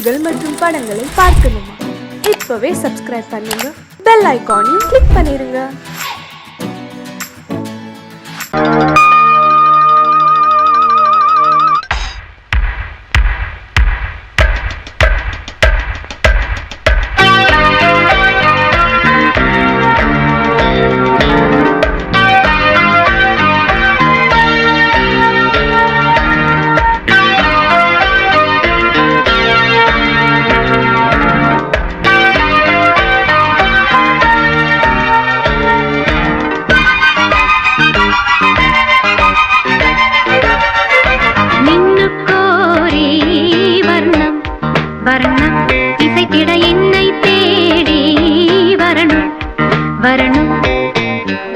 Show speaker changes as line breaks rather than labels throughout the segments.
செய்திகள் மற்றும் படங்களை பார்க்கணுமா? இப்பவே சப்ஸ்கிரைப் பண்ணுங்க, பெல் ஐகானையும் கிளிக் பண்ணிருங்க.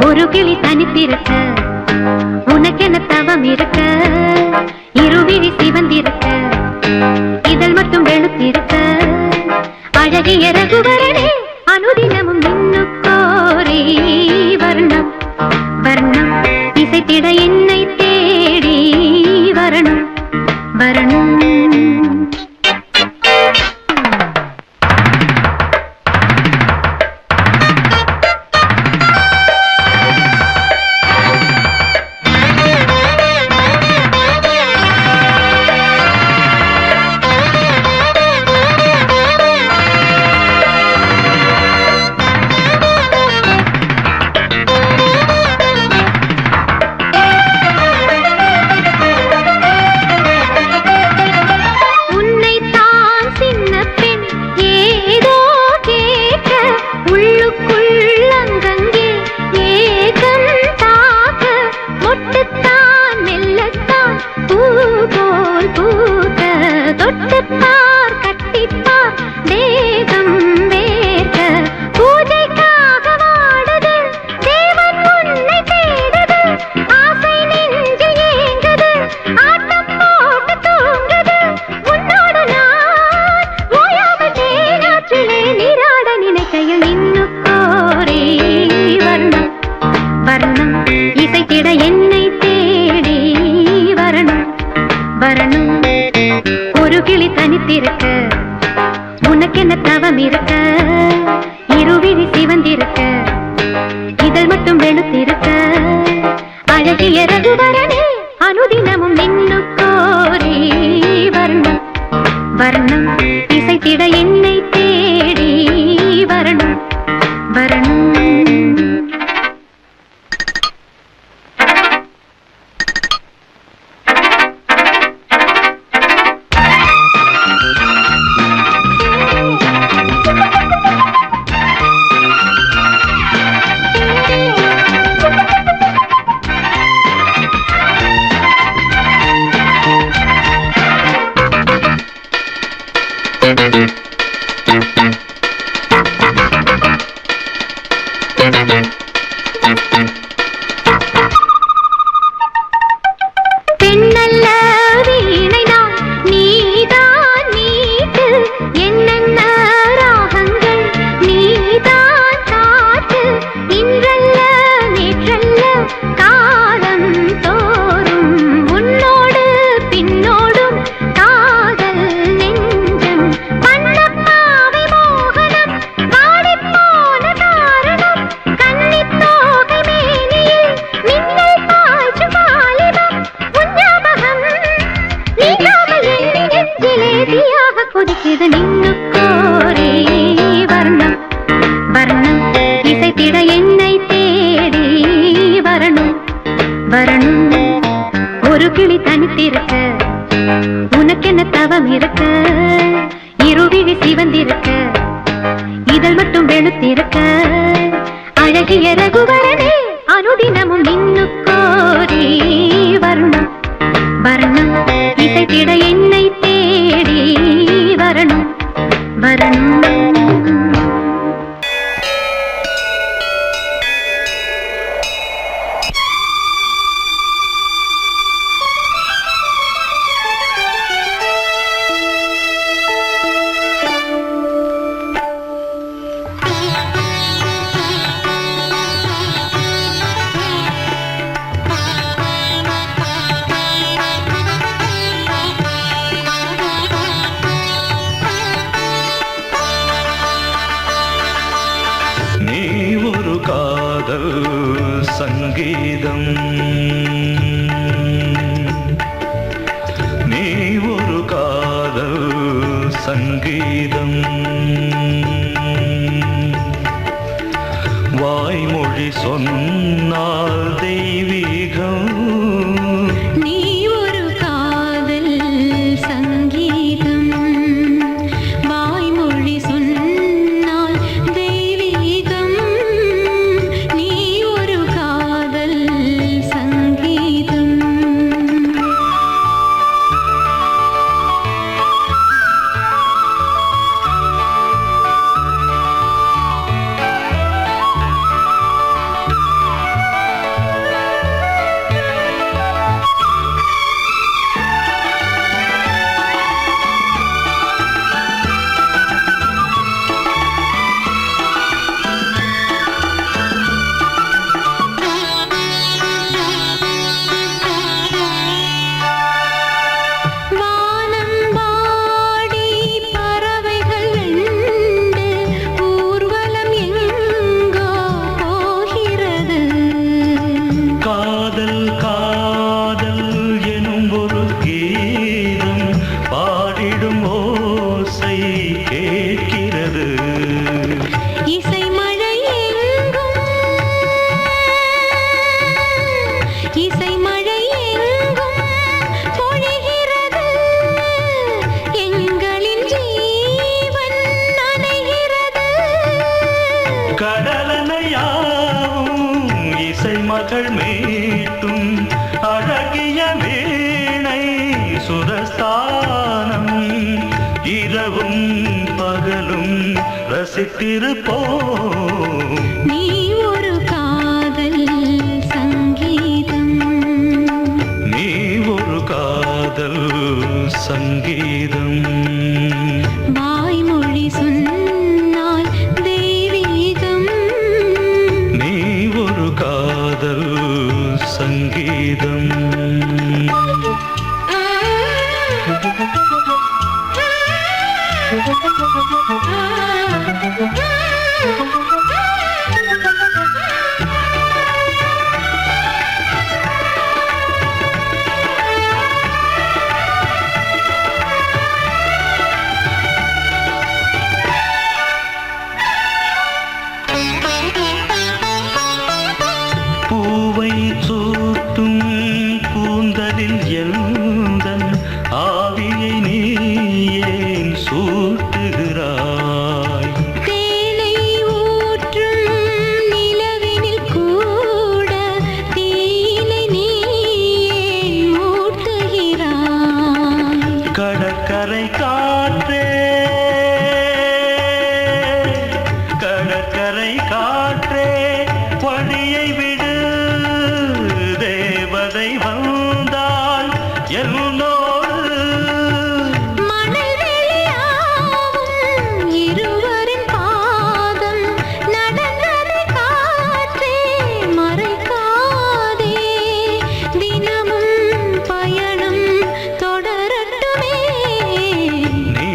ஒரு கிளி தனித்திருக்க உனக்கென தவம் இருக்க, இருவிழி சிவந்திருக்க, இதழ் மட்டும் வெளுத்திருக்க, அழகிய ரகுவரனே அனுதினமும் நின்னுக்கோரி வர்ணம் வர்ணம் இசைத்திட என்னை தேடி வரணும் வரணும். இசைத்திட என்னை தேடி வரணும் வரணும். ஒரு கிளி தனித்திருக்க உனக்கென தவம் இருக்க, இருவிழி சிவந்திருக்க, இதழ் மட்டும் வெளுத்திருக்க, அழகிய ரகுவரனே அனுதினமும் நின்னுக்கோரி வர்ணம் வர்ணம் இசைத்திட என்னை தேடி வரணும் வரணும். பெண்ணல்ல வீணைதான் நீதான் மீட்டு, என்னென்ன ராகங்கள் நீதான் காட்டு, இன்றல்ல நேற்றல்ல காலம் தோறும் உன்னோடு பின்னோடும் காதல் நெஞ்சம், பண்ணப்பாவை மோகனம் வாடிப்போன காரணம், கன்னித்தோகை மேனியில் மின்னல் பாய்ச்சும் வாலிபம், உஞ்ஞாபகம் நீங்காமல் என் நெஞ்சிலே தீயாக கொதிக்குது நின்னுக்கோரி வர்ணம் வர்ணம் இசைத்திட என்னை தேடி வரணும் வரணும். ஒரு கிளி தனித்திருக்க உனக்கென தவம் இருக்க, இருவிழி சிவந்திருக்க, இதழ் மட்டும் வெளுத்திருக்க, அழகிய ரகுவரனே அனுதினமும் நின்னுக்கோரி வர்ணம் வர்ணம் இசைத்திட என்னை தேடி வரணும் வரணும்.
சங்கீதம் நீ ஒரு காதல் சங்கீதம் வாய்மொழி சொன்னால் தெய்வீகம்
நீ ஒரு காதல் சங்கீதம் வாய்மொழி சொன்னால் தெய்வீகம் நீ ஒரு காதல் சங்கீதம் வானம்பாடி பறவைகள் வெண்டு ஊர்வலம் எங்கோ போகிறது
காதல் காதல் எனும் ஒரு கீதம் பாடிடும் ஓசை கேட்கிறது
இசை மழை எங்கும் இசை மழை எங்கும் பொழிகிறது எங்களின் ஜீவன் நனைகிறது
கடலனையாவும் இசை மகள் மீட்டும் அழகிய வீணை சுரஸ்தானம் இரவும் பகலும் ரசித்திருப்போம்
நீ ஒரு காதல் சங்கீதம்
நீ ஒரு காதல் சங்கீதம்
வாய்மொழி சொன்னால் தெய்வீகம்
நீ ஒரு காதல் சங்கீதம் பூவை சூட்டும் கூந்தலில் எந்தன் ஆவியை நீ ஏன் சூட்டுகிறாய்
தேனை ஊற்றும் நிலவினில் கூட தீனை நீ ஏன் மூட்டுகிறாய்
கடற்கரை காற்றே கடற்கரை காற்றே வழியை விடு தேவதை வந்தால் என்னோடு
மணல் வெளியாகும் இருவரின் பாதம் நடந்ததை காற்றே மறைக்காதே தினமும் பயணம் தொடரட்டுமே
நீ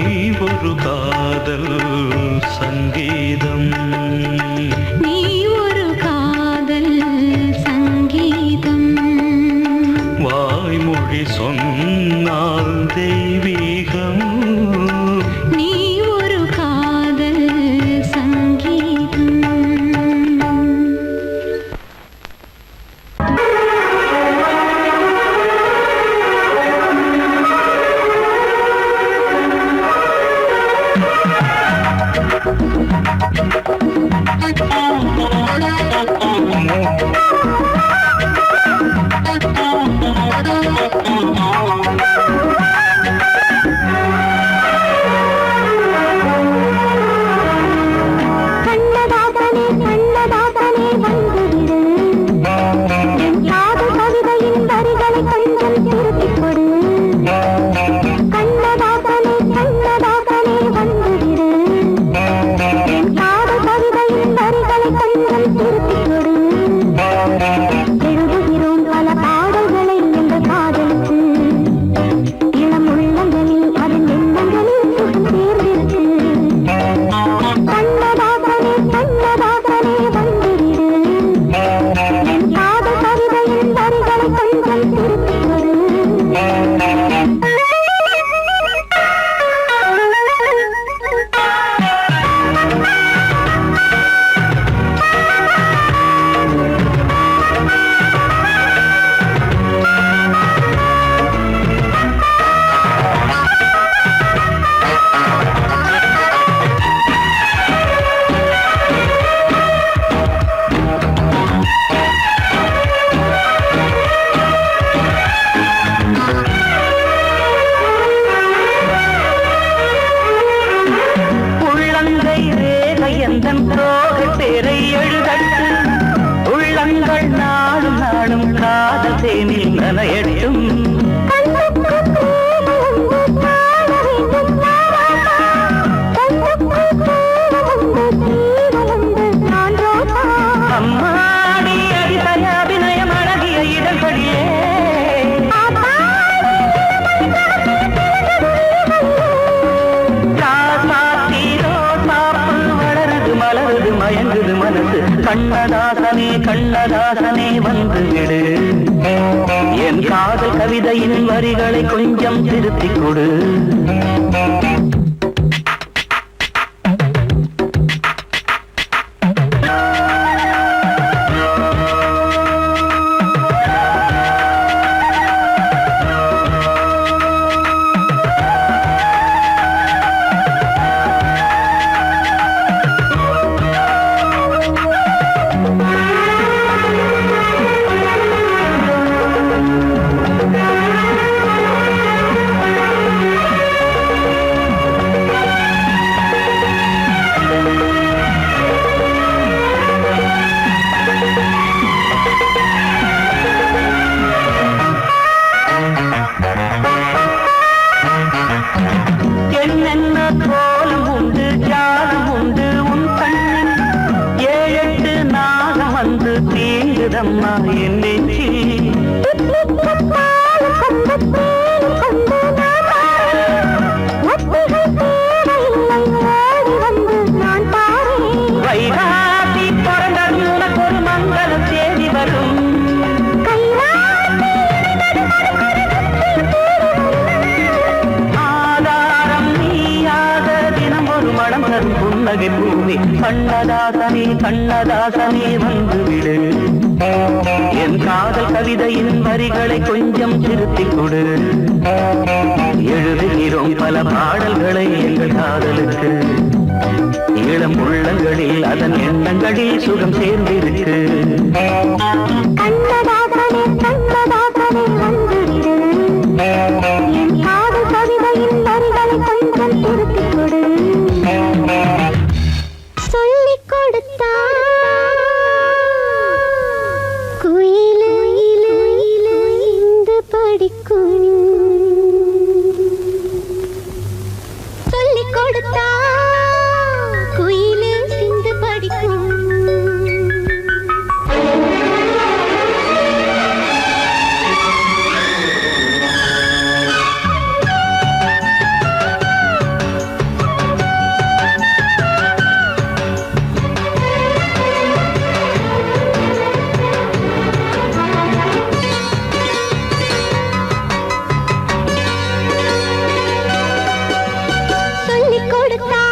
தோகை பேரை எழுதட்டு உள்ளங்கள் நாளும் நாளும் காதல் தேனில் நனையட்டும் அம்மாடி அதிசய அபிநயம் அழகிய இதழ்களிலே வளருது மலருது மயங்குது மனசு கண்ணதாசனே கண்ணதாசனே வந்து விடு என் காதல் கவிதையின் வரிகளை கொஞ்சம் திருத்திக் கொடு என்னென்ன கோலம் உண்டு ஜாலம் உண்டு உன் கண்ணில் 7-8 நாகம் வந்து தீங்குதம்மா என் நெஞ்சில் வைகாசி பிறந்ததும் உனக்கு ஒரு மங்களம் தேடி வரும் புன்னகை பூமி கண்ணதாசனே கண்ணதாசனே வந்து விடு என் காதல் கவிதையின் வரிகளை கொஞ்சம் திருத்திக் கொடு எழுதுகிறோம் பல பாடல்களை எங்கள் காதலுக்கு இளம் உள்ளங்களில் அதன் எண்ணங்களில் சுகம் சேர்ந்திருக்கு
கண்ணதாசனே கண்ணதாசனே வந்து விடு என் காதல் கவிதையின் வரிகளை கொஞ்சம் திருத்திக் கொடு சொல்லிக் கொடுத்தா குயிலு இந்து படிக்கும் சொல்லிக் கொடுத்தா குயிலு சிந்து படிக்கும் சொல்லிக் கொடுத்தா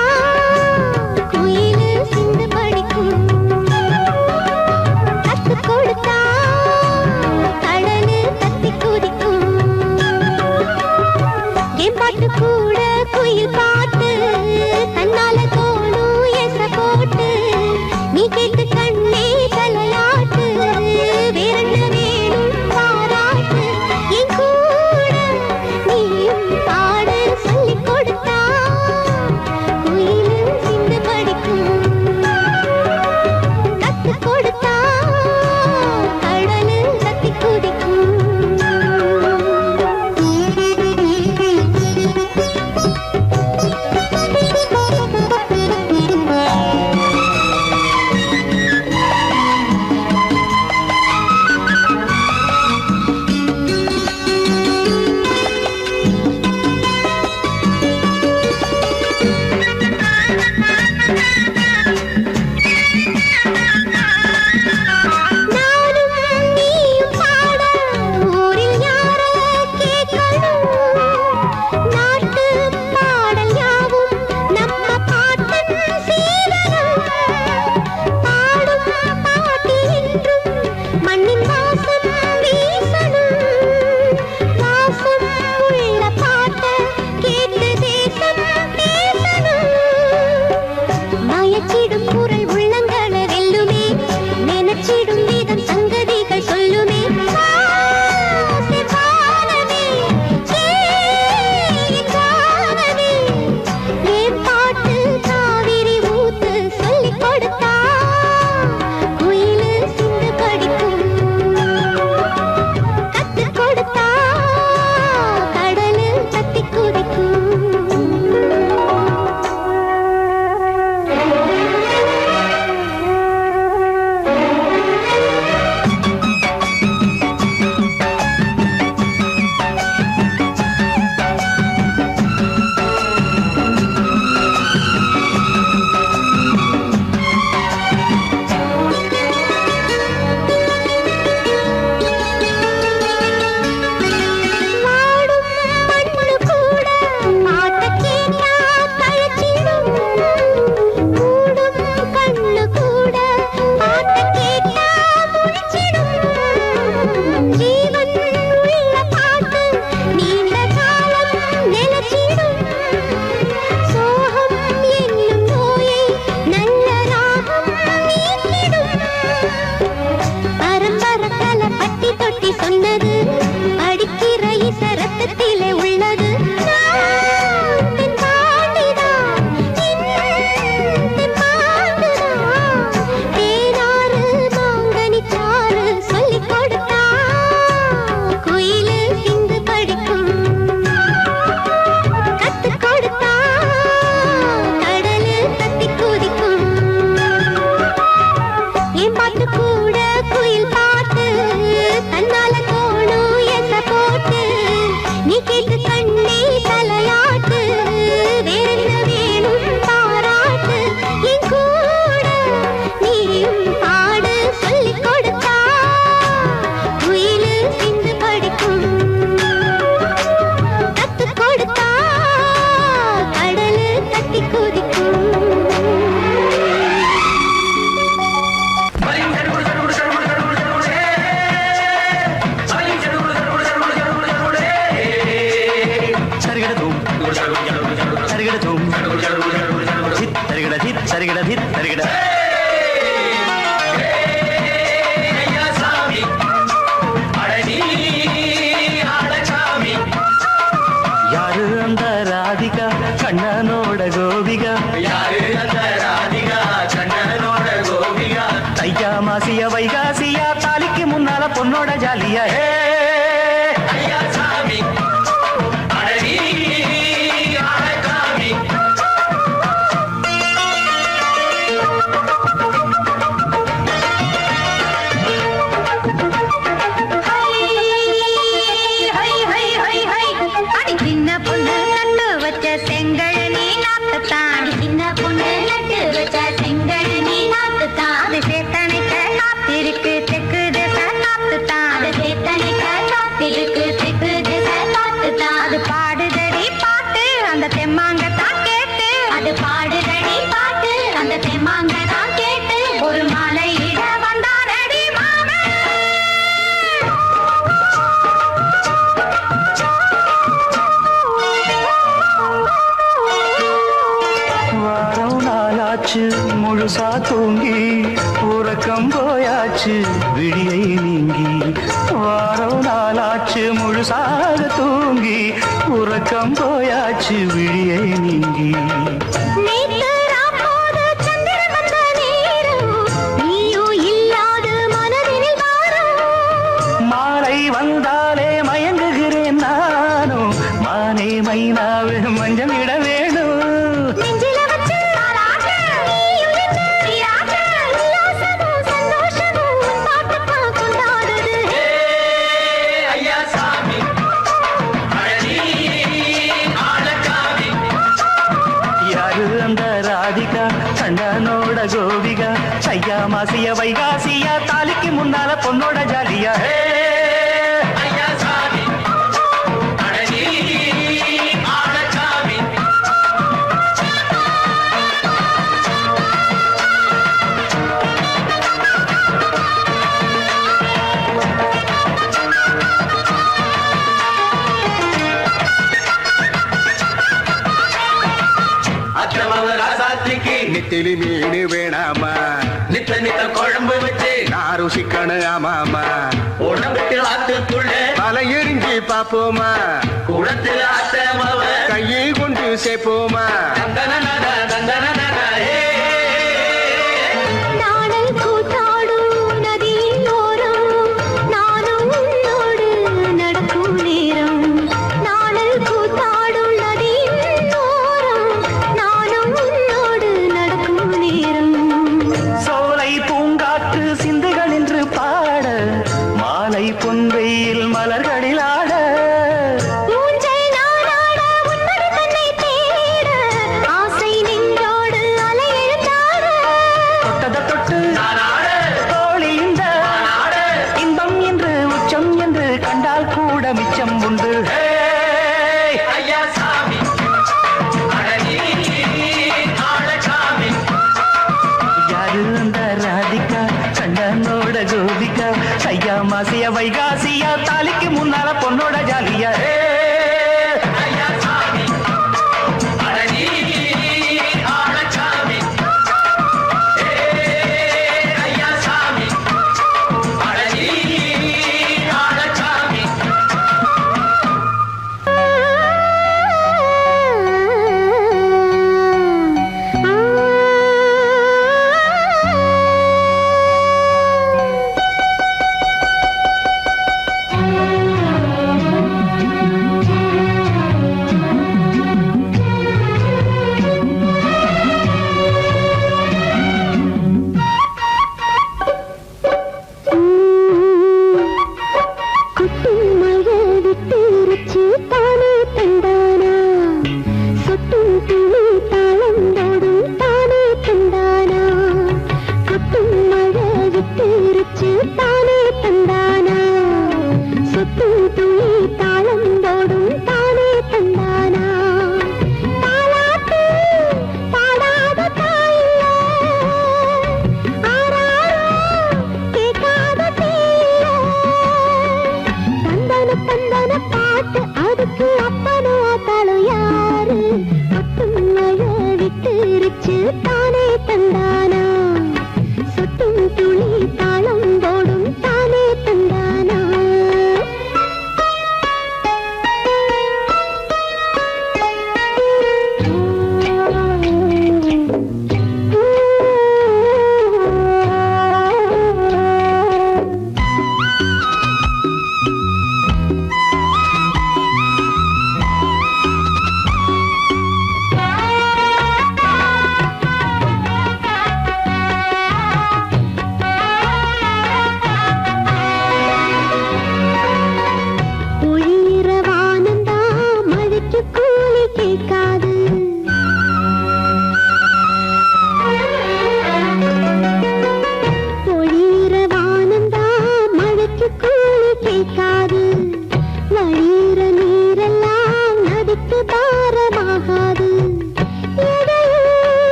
சித் தருகிட சித் தருகிட சித் தருகிட யாரு அந்த ராதிகா கண்ணனோட கோபிகா தையா மாசிய வைகாசியா தாலிக்கு முன்னால பொண்ணோட ஜாலியா
ஒரு மாலையிட வந்தானடி
வாரம் நாளாச்சு முழுசா தூங்கி உறக்கம் போயாச்சு விடியை நீங்கி வாரம் நாளாச்சு முழுசாக தூங்கி உறக்கம் போயாச்சு விடியை நீங்கி மாலை வந்தாலே மயங்குகிறேன் நானும் மானே மைனாவே மஞ்சள் இட வேணும் யாரு அந்த ராதிகா கண்ணனோட கோபிகா ஐயா மாசிய வைகாசியா தாலிக்கு முன்னால பொண்ணோட ஜாலியா
நெத்திலி மீன் வேணாமா
நித்த நித்த குழம்பு வச்சு
நான் ருசிக்கணும் ஆமாமா
உடம்புக்கு ஆத்துக்குள்ள
மலை எரிஞ்சு பாப்போமா
குடத்துல ஆத்தமாவ
கையை கொண்டு சேர்ப்போமா
தந்தன தந்தன
நாடல் கூத்தாடும் நதியோரம் நானும் உன்னோடு நடக்கும் நேரம் நாடல் கூத்தாடும் நதியோரம் நானும் உன்னோடு நடக்கும் நேரம்
சோலை பூங்காற்று சிந்துகள் என்று பாட மாலை பொன்வெயில் மலர்களில் ஆட
ஊஞ்சல் நாடாட உன்னடி தன்னை தேட ஆசை நின்றோடு அலை எழுந்தாட
தொட்டத தொட்டு தோழி இந்த இன்பம் என்று உச்சம் என்று கண்டால் கூட மிச்சம் உண்டு
ஐயா சாமி அழகி ஆழசாமி
யாரு அந்த ராதிகா கண்ணனோட கோபிகா ஐயா மாசிய வைகாசியா தாலிக்கு முன்னால பொண்ணோட ஜாலியா
ஐயா சாமி அழகி ஆழசாமி ஐயா சாமி அழகி ஆழசாமி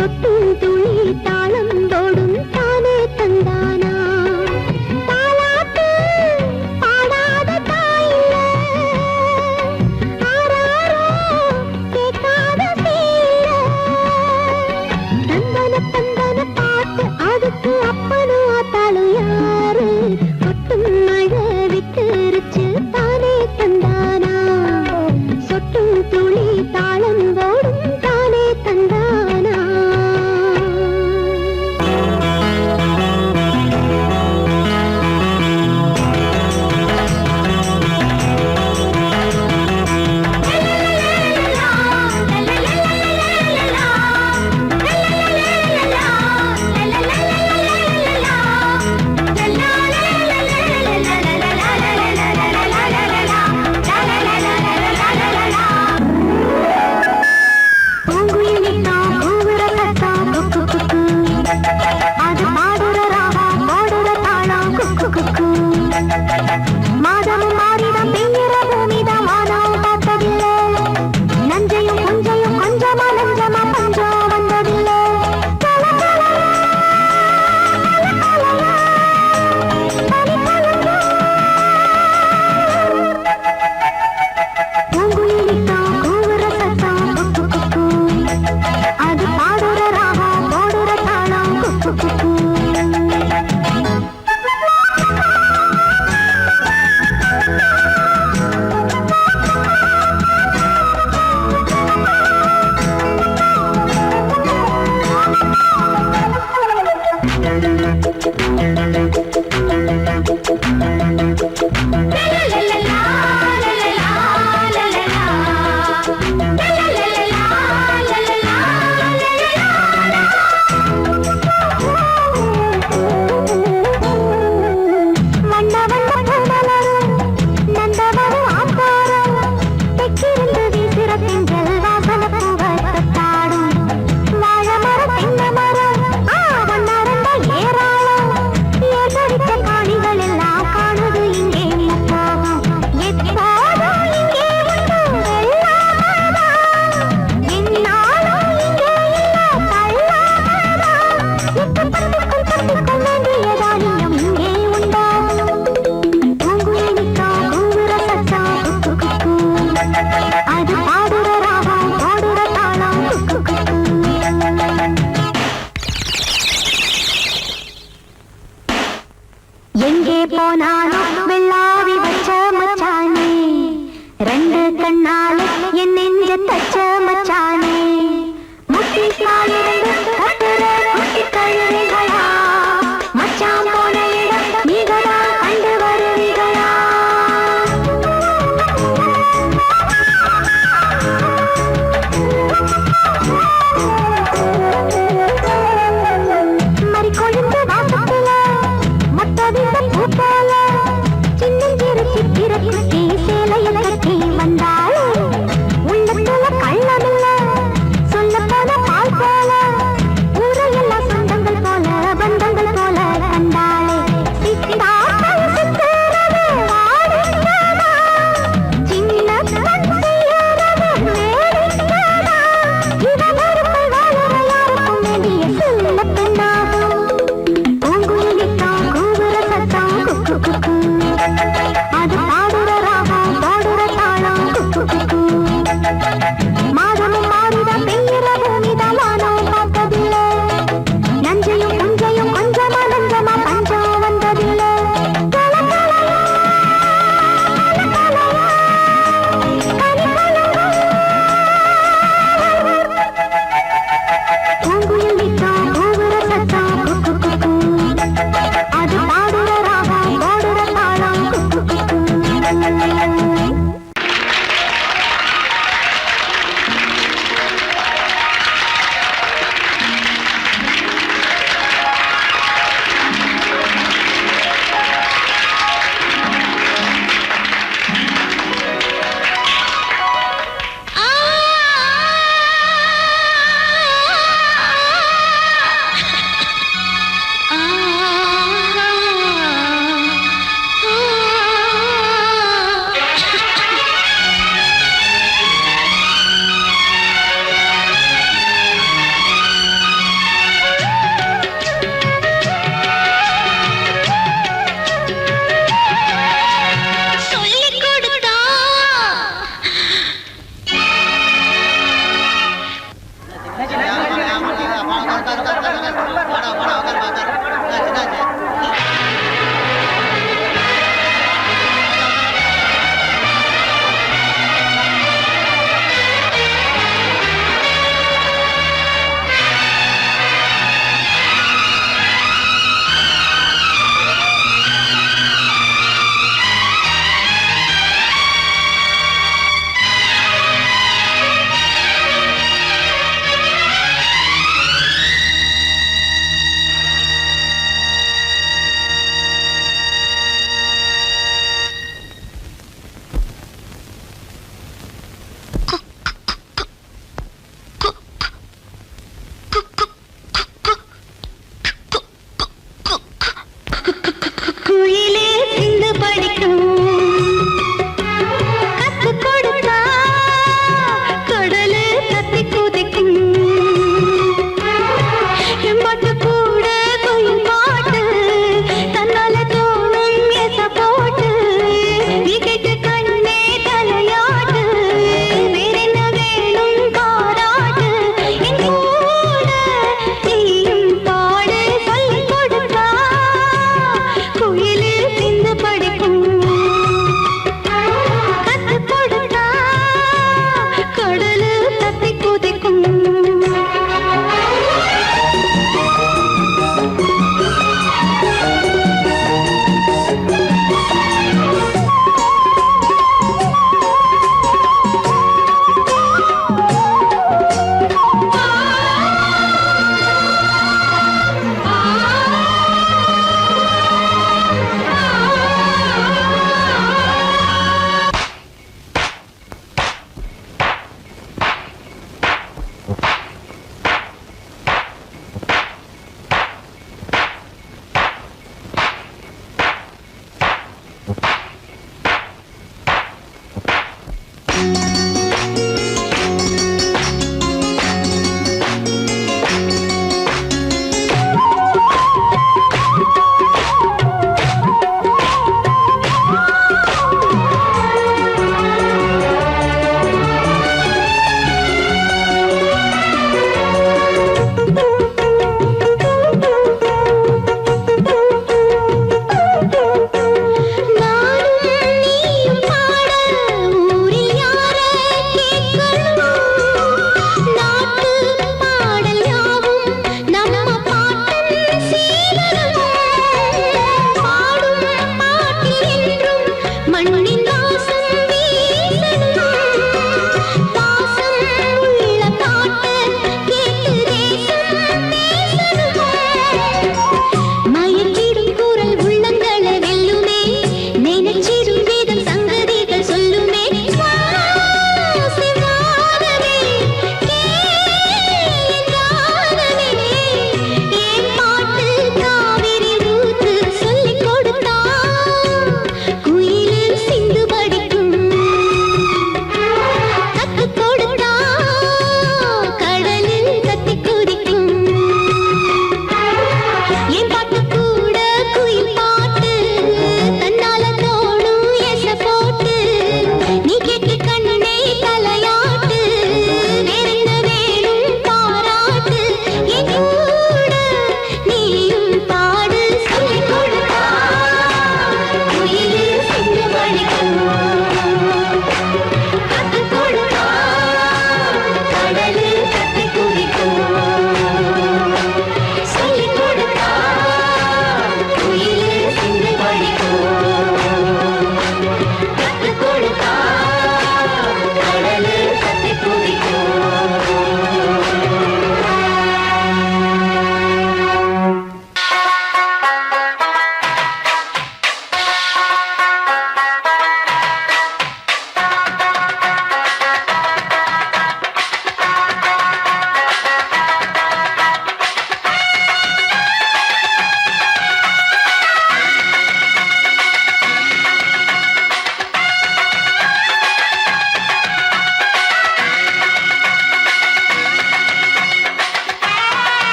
சொட்டும் துளி தாளம் தோடும் தானே தந்தானா தாலாட்டு பாடாத தாயில்ல ஆராரோ கேட்காத சீல தந்தன தந்தன பாட்டு அதுக்கு அப்பனும் ஆத்தாளும் யாரு கொட்டும் மழை விட்டுருச்சு தானே தந்தானா சொட்டும் துளி தாளம் போடும் தானே தந்தானா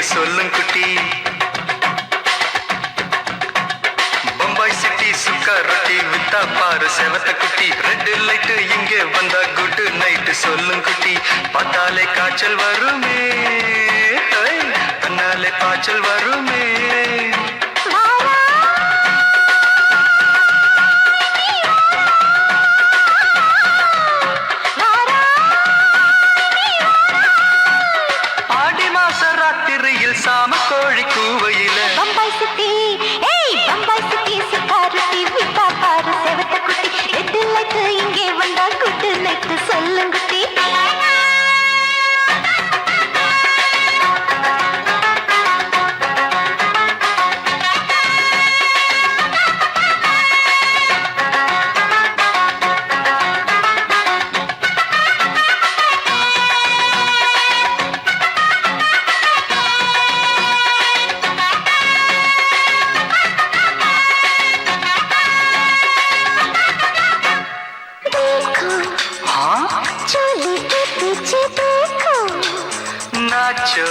சொல்லும் குட்டி பம்பாய் சிட்டி சுக்கா ரொட்டி வித்தா பாரு செவத்த குட்டி ரெட் லைட் இங்கே வந்தா குட் நைட் சொல்லும் குட்டி பார்த்தாலே காய்ச்சல் வருமே கண்ணாலே காய்ச்சல் வருமே சாம கோழி கூவையில
பம்பாய் சிட்டி பம்பாய் சிட்டி சுக்காருட்டி விட்டா பாரு செவத்த குட்டி ரெட் லைட் இங்கே வந்தா குட் நைட் சொல்லும் குட்டி
नाचो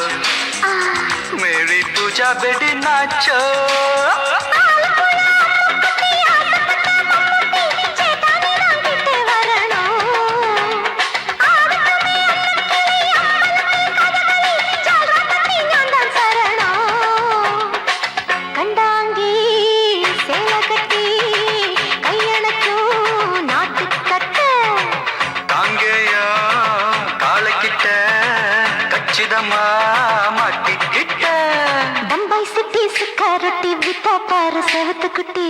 मेरी पूजा बेटी नाचो
பம்பாய் சிட்டி சுக்காரொட்டி வித்தா பாரு செவத்த குட்டி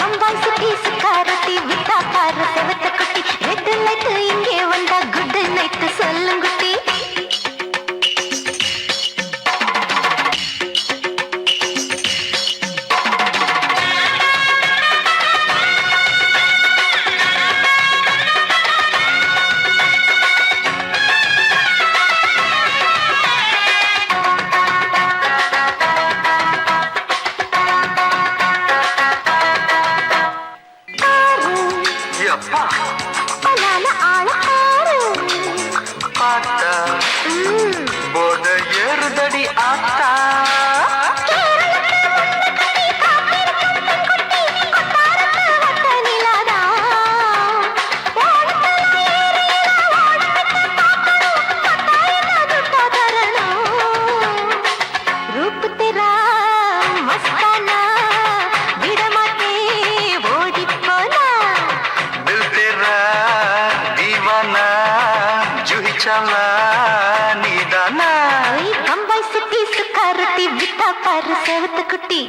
பம்பாய் சிட்டி சுக்காரொட்டி வித்தா பாரு செவத்த குட்டி ரெட் லைட் இங்கே வந்தா குட் நைட் சொல்லும் குட்டி
போத ஏறுதடி ஆத்தா
रूप तेरा मस्ताना विडमाते ओडी पोना
दिल तेरा दीवाना जूही चला नीदाना
बम्बई सिटी सुकारुटी विता पार सेवत कुटी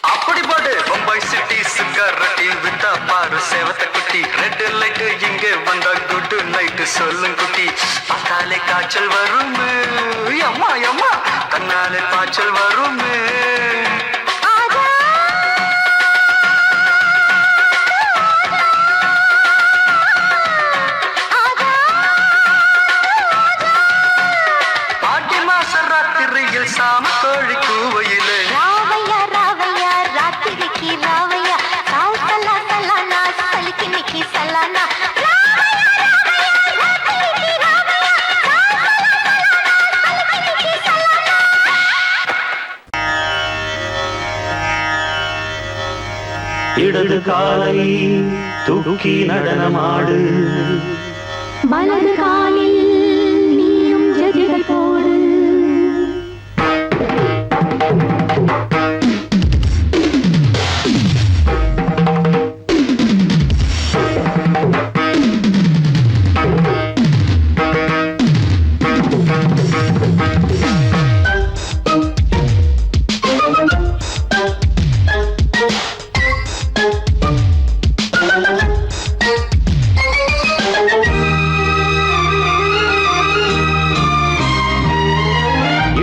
அப்படி போடு பம்பாய் சிட்டி சுக்காரட்டி வித்தா பாரு சேவத்த குட்டி ரெட் லைட் இங்கே வந்தா குட் நைட் சொல்லும் குட்டி பார்த்தாலே காய்ச்சல் வருமே அம்மா அம்மா கண்ணாலே காய்ச்சல் வருமே பாட்டி மாச ராத்திரியில் சாம கோழி கூவையிலே
ராவையா ராவையா ராத்திரிக்கு ராவையா சால் சலா சலானா சலிக்கு நிக்கி சலானா
இடது காலை தூக்கி நடனமாடு
வலது காலில் நீயும் ஜதிகள் போடு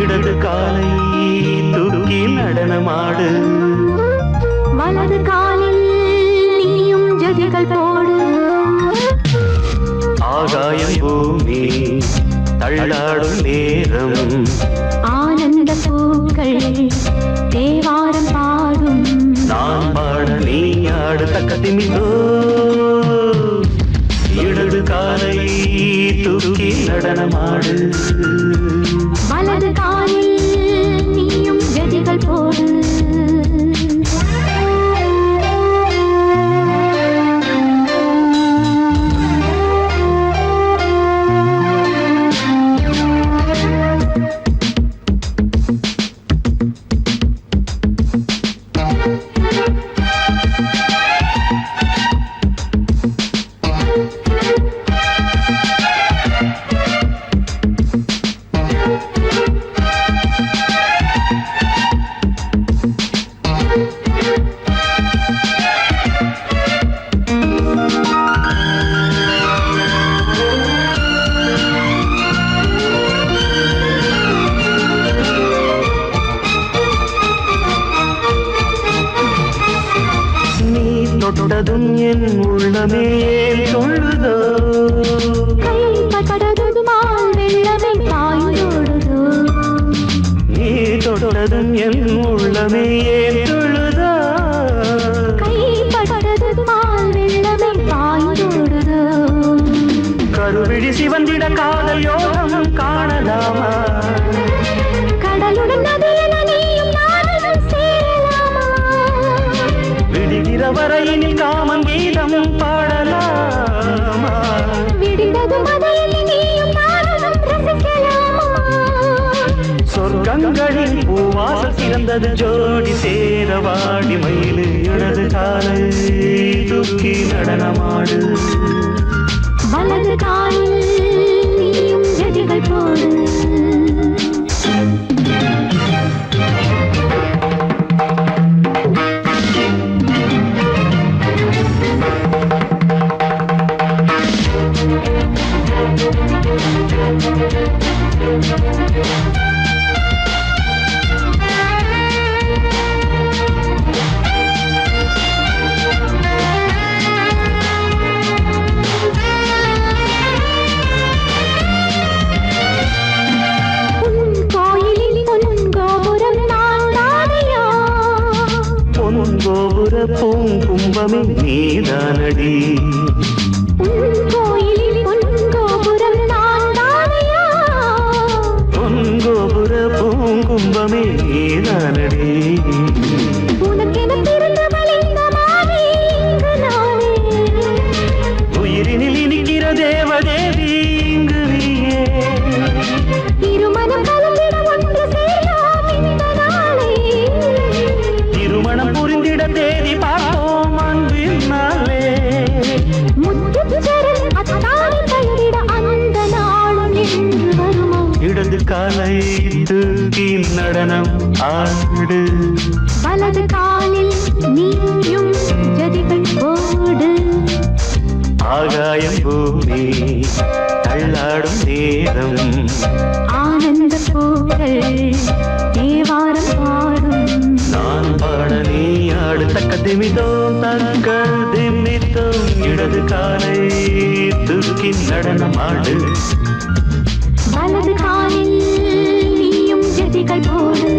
இடது காலை தூக்கி நடனமாடு
வலது காலில் நீயும் ஜதிகள் போடு
ஆகாயம் பூமி தள்ளாடும் நேரம்
ஆனந்த பூக்கள் தேவாரம் பாடும்
நான் பாட நீ ஆடு தக்கத்திமிதோ இடது காலை நடனமாடு.
வலது காலில் நீயும் ஜதிகள் போடு.
தொட்டதும் என் உள்ளமே சொல்லுதோ,
கைப்பட்டதுமால் வெள்ளமே பாய்ந்தோடுதோ.
நீ தொட்டதும் என் உள்ளமே சொல்லுதோ,
கைப்பட்டதுமால் வெள்ளமே பாய்ந்தோடுதோ.
கருவிழி சிவந்திட காதல் யோகம் காணலாமா,
கடலுடன் நதியென நீயும் நானும் சேரலாமா.
விடுகிற வரையினில் காமன் கீதம் பாடலாமா,
விடிந்தது மதையில் நீயும் நானும் ரசிக்கலாமா.
சொர்க்கங்களின் பூவாசல் சிறந்தது ஜோடி சேரவாடி மயிலு இடது காலை தூக்கி நடனமாடு.
வலது காலில் நீயும் ஜதிகள் போடு.
பொன்கோபுர பூங்கும்பமே நீதானடி,
கோயிலில் பொன்கோபுரம் நான் தானையா.
பொன்கோபுர பூங்கும்பமே நீதானடி.
உனக்கென பிறந்தவள் இந்த மாமி இங்கு நானே.
உயிரினில் இனிக்கிற தேவதேவி இங்கு நீயே,
திருமணம் கலந்திட ஒன்று சேரலாம் இந்த நாளே.
திருமணம் புரிந்திட தேதி பார்ப்போம் அன்பினாலே.
முத்துச்சரம் அத்தானி தழுவிட அந்த நாளும் என்று வருமோ.
இடது காலை தூக்கி நடனம் ஆடு,
வலது காலில் நீயும் ஜதிகள் போடு.
ஆகாயம் பூமி தள்ளாடும் நேரம்,
ஆனந்த பூக்கள் தேவாரம் பாடும்.
நான் பாட நீ ஆடு தக்க திமிதோ தக்க திமிதோ. இடது காலை தூக்கி நடனம் ஆடு,
வலது காலில் நீயும் ஜதிகள் போடு.